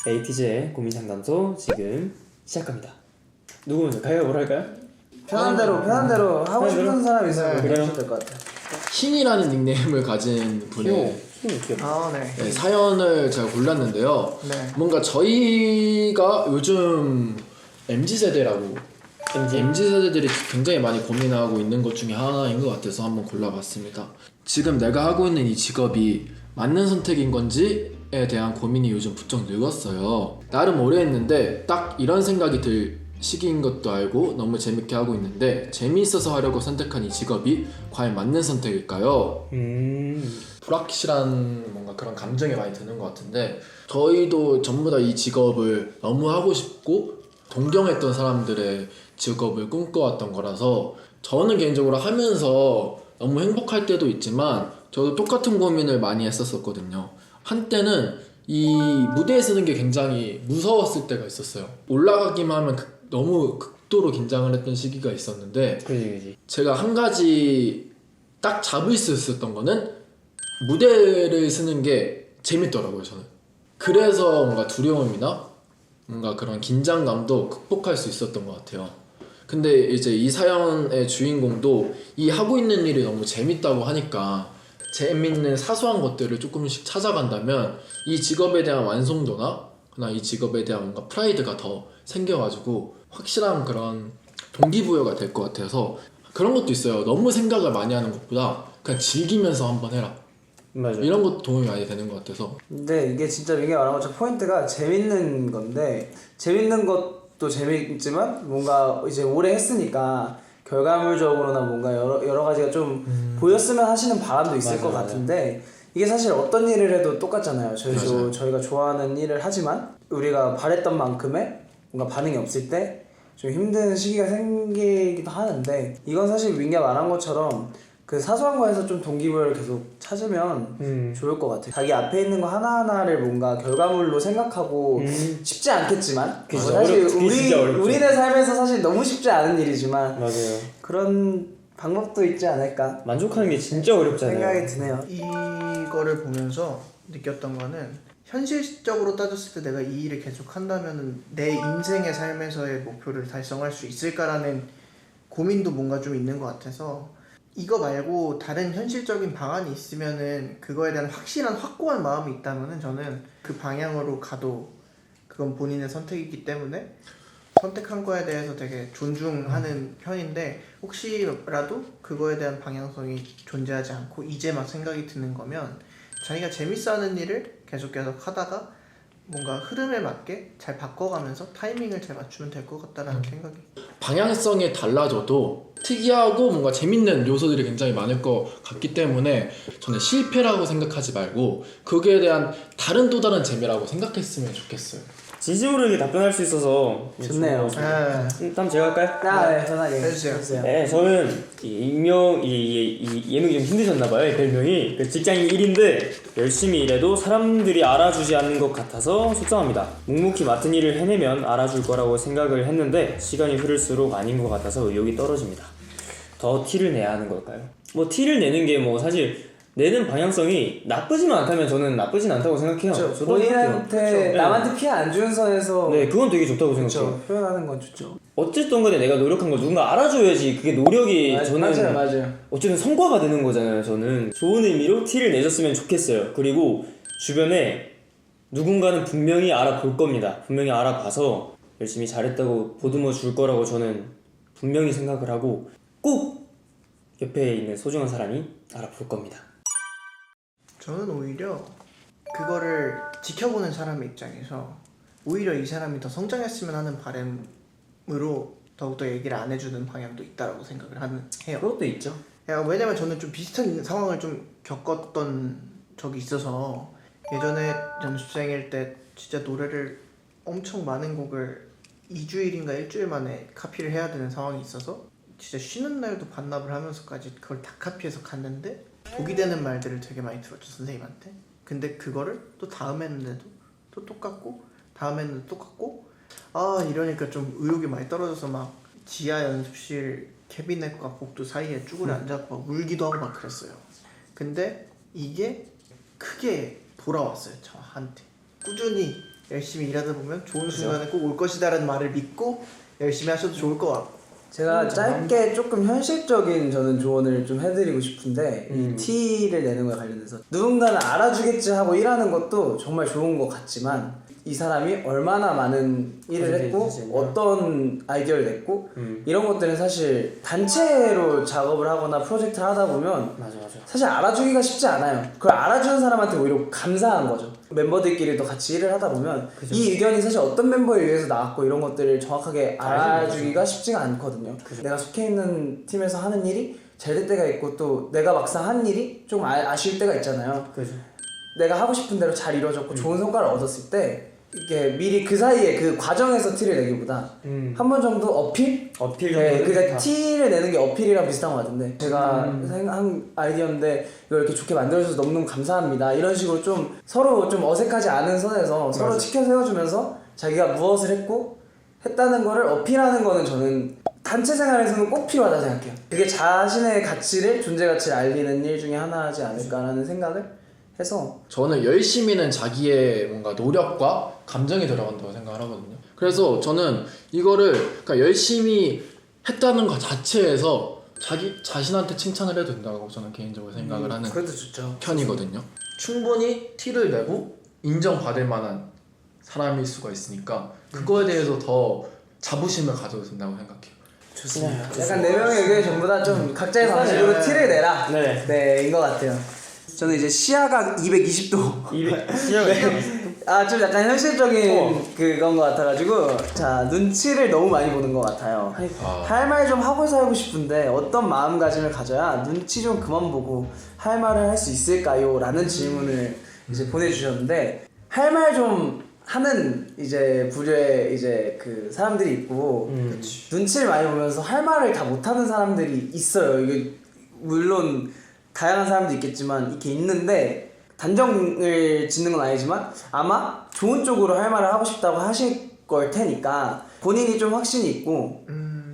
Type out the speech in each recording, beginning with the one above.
에이티즈의 고민상담소 지금 시작합니다. 누구 먼저 가요? 뭘 할까요? 편한 대로 하고 싶은 사람 있으면 그래요? 그러시면 될 것 같아요. 신이라는 닉네임을 가진 분의 네, 사연을 제가 골랐는데요. 네. 뭔가 저희가 요즘 MZ세대라고 MZ세대들이 굉장히 많이 고민하고 있는 것 중에 하나인 것 같아서 한번 골라봤습니다. 지금 내가 하고 있는 이 직업이 맞는 선택인 건지에 대한 고민이 요즘 부쩍 늙었어요. 나름 오래 했는데 딱 이런 생각이 들 시기인 것도 알고 너무 재밌게 하고 있는데 재미있어서 하려고 선택한 이 직업이 과연 맞는 선택일까요? 불확실한 뭔가 그런 감정이 많이 드는 것 같은데 저희도 전부 다 이 직업을 너무 하고 싶고 동경했던 사람들의 직업을 꿈꿔왔던 거라서 저는 개인적으로 하면서 너무 행복할 때도 있지만 저도 똑같은 고민을 많이 했었거든요. 한때는 이 무대에 서는 게 굉장히 무서웠을 때가 있었어요. 올라가기만 하면 너무 극도로 긴장을 했던 시기가 있었는데 그지. 제가 한 가지 딱 잡을 수 있었던 거는 무대를 쓰는 게 재밌더라고요. 저는 그래서 뭔가 두려움이나 뭔가 그런 긴장감도 극복할 수 있었던 것 같아요. 근데 이제 이 사연의 주인공도 이 하고 있는 일이 너무 재밌다고 하니까 재밌는 사소한 것들을 조금씩 찾아간다면 이 직업에 대한 완성도나 이 직업에 대한 뭔가 프라이드가 더 생겨가지고 확실한 그런 동기부여가 될 것 같아서 그런 것도 있어요. 너무 생각을 많이 하는 것보다 그냥 즐기면서 한번 해라. 맞아. 이런 것도 도움이 많이 되는 것 같아서. 근데 이게 진짜 민규가 말한 것처럼 포인트가 재밌는 건데 재밌는 것도 재밌지만 뭔가 이제 오래 했으니까 결과물적으로나 뭔가 여러 가지가 좀 보였으면 하시는 바람도 있을 것 같은데 이게 사실 어떤 일을 해도 똑같잖아요. 저희도 저희가 좋아하는 일을 하지만 우리가 바랬던 만큼의 뭔가 반응이 없을 때 좀 힘든 시기가 생기기도 하는데 이건 사실 민규가 말한 것처럼 그 사소한 거에서 좀 동기부여를 계속 찾으면 좋을 것 같아요. 자기 앞에 있는 거 하나하나를 뭔가 결과물로 생각하고 쉽지 않겠지만 사실 우리네 삶에서 사실 너무 쉽지 않은 일이지만 맞아요. 그런 방법도 있지 않을까 만족하는 게 진짜 어렵잖아요. 생각이 드네요. 이거를 보면서 느꼈던 거는 현실적으로 따졌을 때 내가 이 일을 계속 한다면 내 인생의 삶에서의 목표를 달성할 수 있을까라는 고민도 뭔가 좀 있는 것 같아서 이거 말고 다른 현실적인 방안이 있으면은 그거에 대한 확실한 확고한 마음이 있다면은 저는 그 방향으로 가도 그건 본인의 선택이기 때문에 선택한 거에 대해서 되게 존중하는 편인데 혹시라도 그거에 대한 방향성이 존재하지 않고 이제 막 생각이 드는 거면 자기가 재밌어하는 일을 계속 하다가 뭔가 흐름에 맞게 잘 바꿔가면서 타이밍을 잘 맞추면 될 것 같다라는 생각이. 방향성이 달라져도 특이하고 뭔가 재밌는 요소들이 굉장히 많을 것 같기 때문에 저는 실패라고 생각하지 말고 거기에 대한 또 다른 재미라고 생각했으면 좋겠어요. 진심으로 이렇게 답변할 수 있어서 좋네요. 다음 제가 할까요? 네, 편하게 해주세요. 네, 저는 이 예능이 좀 힘드셨나봐요. 별명이 직장인 1인데 열심히 일해도 사람들이 알아주지 않는 것 같아서 속상합니다. 묵묵히 맡은 일을 해내면 알아줄 거라고 생각을 했는데 시간이 흐를수록 아닌 것 같아서 의욕이 떨어집니다. 더 티를 내야 하는 걸까요? 뭐 티를 내는 게 뭐 사실 내는 방향성이 나쁘지만 않다면 저는 나쁘진 않다고 생각해요. 그렇죠. 본인한테 남한테 피해 안 주는 선에서 네, 그건 되게 좋다고 생각해요. 그렇죠. 표현하는 건 좋죠. 어쨌든 간에 내가 노력한 걸 누군가 알아줘야지 그게 노력이 저는 맞아요. 어쨌든 성과가 되는 거잖아요. 저는 좋은 의미로 티를 내줬으면 좋겠어요. 그리고 주변에 누군가는 분명히 알아볼 겁니다. 분명히 알아봐서 열심히 잘했다고 보듬어 줄 거라고 저는 분명히 생각을 하고 꼭 옆에 있는 소중한 사람이 알아볼 겁니다. 저는 오히려 그거를 지켜보는 사람의 입장에서 오히려 이 사람이 더 성장했으면 하는 바람으로 더욱더 얘기를 안 해주는 방향도 있다라고 생각을 해요. 그것도 있죠. 왜냐면 저는 좀 비슷한 상황을 좀 겪었던 적이 있어서 예전에 연습생일 때 진짜 노래를 엄청 많은 곡을 2주일인가 일주일 만에 카피를 해야 되는 상황이 있어서 진짜 쉬는 날도 반납을 하면서까지 그걸 다 카피해서 갔는데 복이 되는 말들을 되게 많이 들었죠, 선생님한테. 근데 그거를 또 다음 했는데도 또 똑같고 다음 했는데도 똑같고 이러니까 좀 의욕이 많이 떨어져서 막 지하 연습실 캐비넷과 복도 사이에 쭈그려 앉아서 막 울기도 하고 막 그랬어요. 근데 이게 크게 돌아왔어요, 저한테. 꾸준히 열심히 일하다 보면 좋은 순간은 꼭 올 것이다라는 말을 믿고 열심히 하셔도 좋을 것 같고. 제가 짧게 조금 현실적인 저는 조언을 좀 해드리고 싶은데 이 티를 내는 거에 관련해서 누군가는 알아주겠지 하고 일하는 것도 정말 좋은 것 같지만 이 사람이 얼마나 많은 일을 했고 어떤 아이디어를 냈고 이런 것들은 사실 단체로 작업을 하거나 프로젝트를 하다 보면 맞아. 사실 알아주기가 쉽지 않아요. 그걸 알아주는 사람한테 오히려 감사한 거죠. 멤버들끼리도 같이 일을 하다 보면 이 의견이 사실 어떤 멤버에 의해서 나왔고 이런 것들을 정확하게 알아주기가 쉽지가 않거든요. 내가 속해 있는 팀에서 하는 일이 잘 될 때가 있고 또 내가 막상 한 일이 좀 아쉬울 때가 있잖아요. 그죠. 내가 하고 싶은 대로 잘 이루어졌고 좋은 성과를 얻었을 때 이게 미리 그 사이에 그 과정에서 티를 내기보다 한 번 정도 어필? 어필 네, 정도는 그러니까 좋다. 티를 내는 게 어필이랑 비슷한 것 같은데 제가 한 아이디어인데 이걸 이렇게 좋게 만들어주셔서 너무너무 감사합니다 이런 식으로 좀 서로 좀 어색하지 않은 선에서 서로 치켜 세워주면서 자기가 무엇을 했다는 거를 어필하는 거는 저는 단체 생활에서는 꼭 필요하다 생각해요. 그게 자신의 가치를 존재 가치를 알리는 일 중에 하나지 않을까라는 생각을 해서 저는 열심히는 자기의 뭔가 노력과 감정이 들어간다고 생각을 하거든요. 그래서 저는 이거를 그러니까 열심히 했다는 것 자체에서 자기 자신한테 칭찬을 해도 된다고 저는 개인적으로 생각을 하는 그것도 좋죠. 편이거든요. 충분히 티를 내고 인정받을 만한 사람일 수가 있으니까 그거에 대해서 더 자부심을 가져도 된다고 생각해요. 좋습니다. 약간 네 명의 의견이 전부 다 좀 각자의 방식으로 티를 내라. 네. 인 것 같아요. 저는 이제 시야각 220도. 좀 약간 현실적인 그건 것 같아가지고 자 눈치를 너무 많이 보는 것 같아요. 할 말 좀 하고 살고 싶은데 어떤 마음가짐을 가져야 눈치 좀 그만 보고 할 말을 할 수 있을까요? 라는 질문을 이제 보내주셨는데 할 말 좀 하는 이제 부류의 이제 그 사람들이 있고 눈치를 많이 보면서 할 말을 다 못하는 사람들이 있어요. 이게 물론 다양한 사람도 있겠지만 이렇게 있는데 단정을 짓는 건 아니지만 아마 좋은 쪽으로 할 말을 하고 싶다고 하실 걸 테니까 본인이 좀 확신이 있고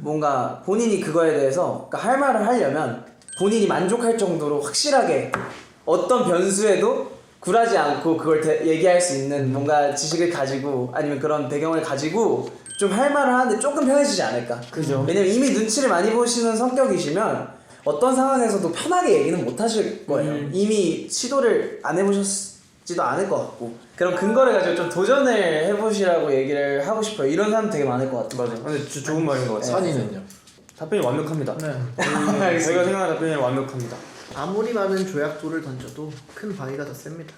뭔가 본인이 그거에 대해서 그러니까 할 말을 하려면 본인이 만족할 정도로 확실하게 어떤 변수에도 굴하지 않고 그걸 얘기할 수 있는 뭔가 지식을 가지고 아니면 그런 배경을 가지고 좀 할 말을 하는데 조금 편해지지 않을까. 그죠. 왜냐면 이미 눈치를 많이 보시는 성격이시면 어떤 상황에서도 편하게 얘기는 못 하실 거예요. 이미 시도를 안 해보셨지도 않을 것 같고 그런 근거를 가지고 좀 도전을 해보시라고 얘기를 하고 싶어요. 이런 사람 되게 많을 것 같아요. 맞아. 근데 좋은 말인 것 같아요. 산이는요? 답변이 완벽합니다. 네. 저희가 생각하는 답변이 완벽합니다. 아무리 많은 조약돌을 던져도 큰 바위가 더 셉니다.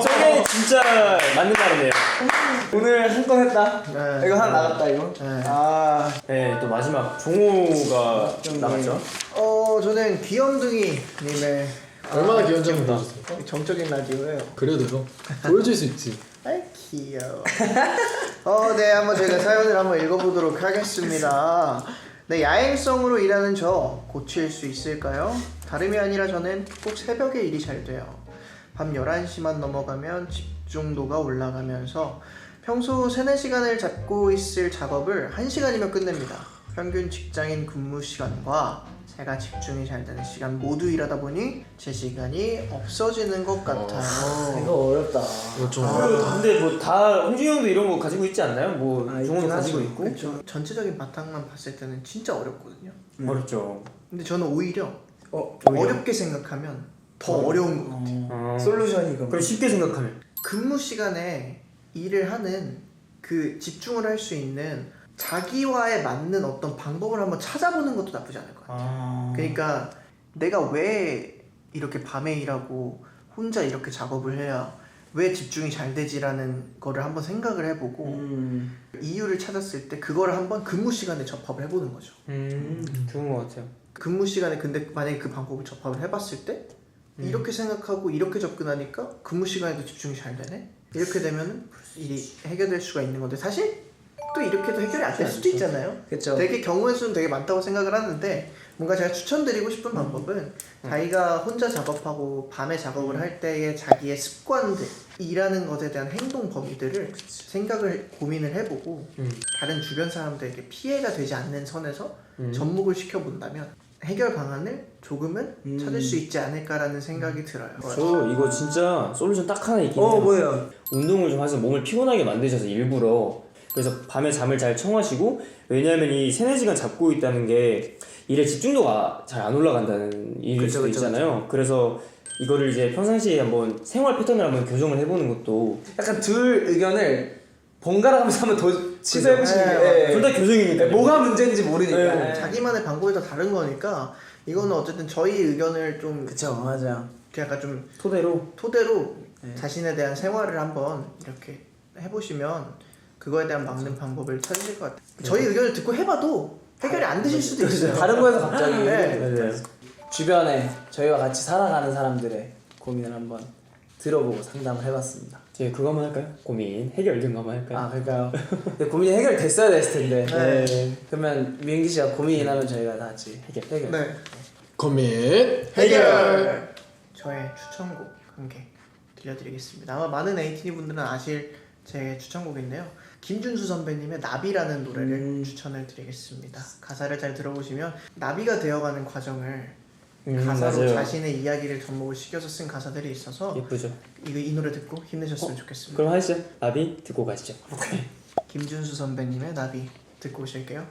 저게 진짜 맞는 말이네요. 오늘 한 건 했다. 네. 이거 하나 나갔다 이거. 네. 네, 또 마지막 종호가 좀 나갔죠. 저는 귀염둥이님의 얼마나 귀여운지 보여주세요. 정적인 라디오예요. 그래도 보여줄 수 있지. 아이 귀여워. 네, 한번 제가 사연을 한번 읽어보도록 하겠습니다. 네, 야행성으로 일하는 저 고칠 수 있을까요? 다름이 아니라 저는 꼭 새벽에 일이 잘 돼요. 밤 11시만 넘어가면 집중도가 올라가면서 평소 3-4시간을 잡고 있을 작업을 1시간이면 끝냅니다. 평균 직장인 근무 시간과 제가 집중이 잘 되는 시간 모두 일하다 보니 제 시간이 없어지는 것 같아요. 이거 어렵다. 이거 좀 어렵다. 근데 뭐 다 홍준이 형도 이런 거 가지고 있지 않나요? 뭐 종호도 있긴 가지고 하죠. 있고. 그렇죠. 전체적인 바탕만 봤을 때는 진짜 어렵거든요. 어렵죠. 근데 저는 오히려 오히려? 어렵게 생각하면 더 어려운 것 같아요. 솔루션이 그럼. 그럼 쉽게 생각하면 근무 시간에 일을 하는 그 집중을 할 수 있는 자기와에 맞는 어떤 방법을 한번 찾아보는 것도 나쁘지 않을 것 같아요. 그러니까 내가 왜 이렇게 밤에 일하고 혼자 이렇게 작업을 해야 왜 집중이 잘 되지라는 거를 한번 생각을 해보고 이유를 찾았을 때 그거를 한번 근무 시간에 접합을 해보는 거죠. 좋은 것 같아요. 근무 시간에 근데 만약에 그 방법을 접합을 해봤을 때 이렇게 생각하고 이렇게 접근하니까 근무 시간에도 집중이 잘 되네? 이렇게 되면 일이 해결될 수가 있는 건데 사실 또 이렇게도 해결이 안 될 수도 있잖아요. 그쵸. 되게 경우의 수는 되게 많다고 생각을 하는데 뭔가 제가 추천드리고 싶은 방법은 자기가 혼자 작업하고 밤에 작업을 할 때의 자기의 습관들 일하는 것에 대한 행동 범위들을 생각을 고민을 해보고 다른 주변 사람들에게 피해가 되지 않는 선에서 접목을 시켜본다면 해결 방안을 조금은 찾을 수 있지 않을까라는 생각이 들어요. 저 이거 진짜 솔루션 딱 하나 있긴 해요. 뭐예요? 운동을 좀 해서 몸을 피곤하게 만드셔서 일부러 그래서 밤에 잠을 잘 청하시고 왜냐하면 이 3-4시간 잡고 있다는 게 일에 집중도가 잘 안 올라간다는 일일 그쵸, 수도 그쵸, 있잖아요. 그래서 이거를 이제 평상시에 한번 생활 패턴을 한번 교정을 해보는 것도 약간 둘 의견을 번갈아가면서 한번 더 시도해보시는 네, 게 둘 다 교정이니까 뭐가 문제인지 모르니까. 네. 자기만의 방법이 다 다른 거니까 이거는 어쨌든 저희 의견을 좀 그쵸, 맞아요. 약간 좀 토대로 토대로 자신에 대한 생활을 한번 이렇게 해보시면 그거에 대한 막는 방법을 찾으실 것 같아요. 저희 의견을 듣고 해봐도 해결이 안 되실 수도 있어요. 다른 거에서 갑자기 네. 맞아요. 주변에 저희와 같이 살아가는 사람들의 고민을 한번 들어보고 상담을 해봤습니다. 저희 그거 한번 할까요? 고민 해결 이런 거 한번 할까요? 아 그러니까요. 근데 고민이 해결됐어야 됐을 텐데. 네. 그러면 민기 씨가 고민하면 저희가 다 같이 해결. 네. 고민 해결. 저의 추천곡 한 개 들려드리겠습니다. 아마 많은 에이티니 분들은 아실 제 추천곡인데요. 김준수 선배님의 나비라는 노래를 추천을 드리겠습니다. 가사를 잘 들어보시면 나비가 되어가는 과정을 가사로 맞아요. 자신의 이야기를 접목을 시켜서 쓴 가사들이 있어서 예쁘죠. 이 노래 듣고 힘내셨으면 좋겠습니다. 그럼 하시죠. 나비 듣고 가시죠. 김준수 선배님의 나비 듣고 오실게요.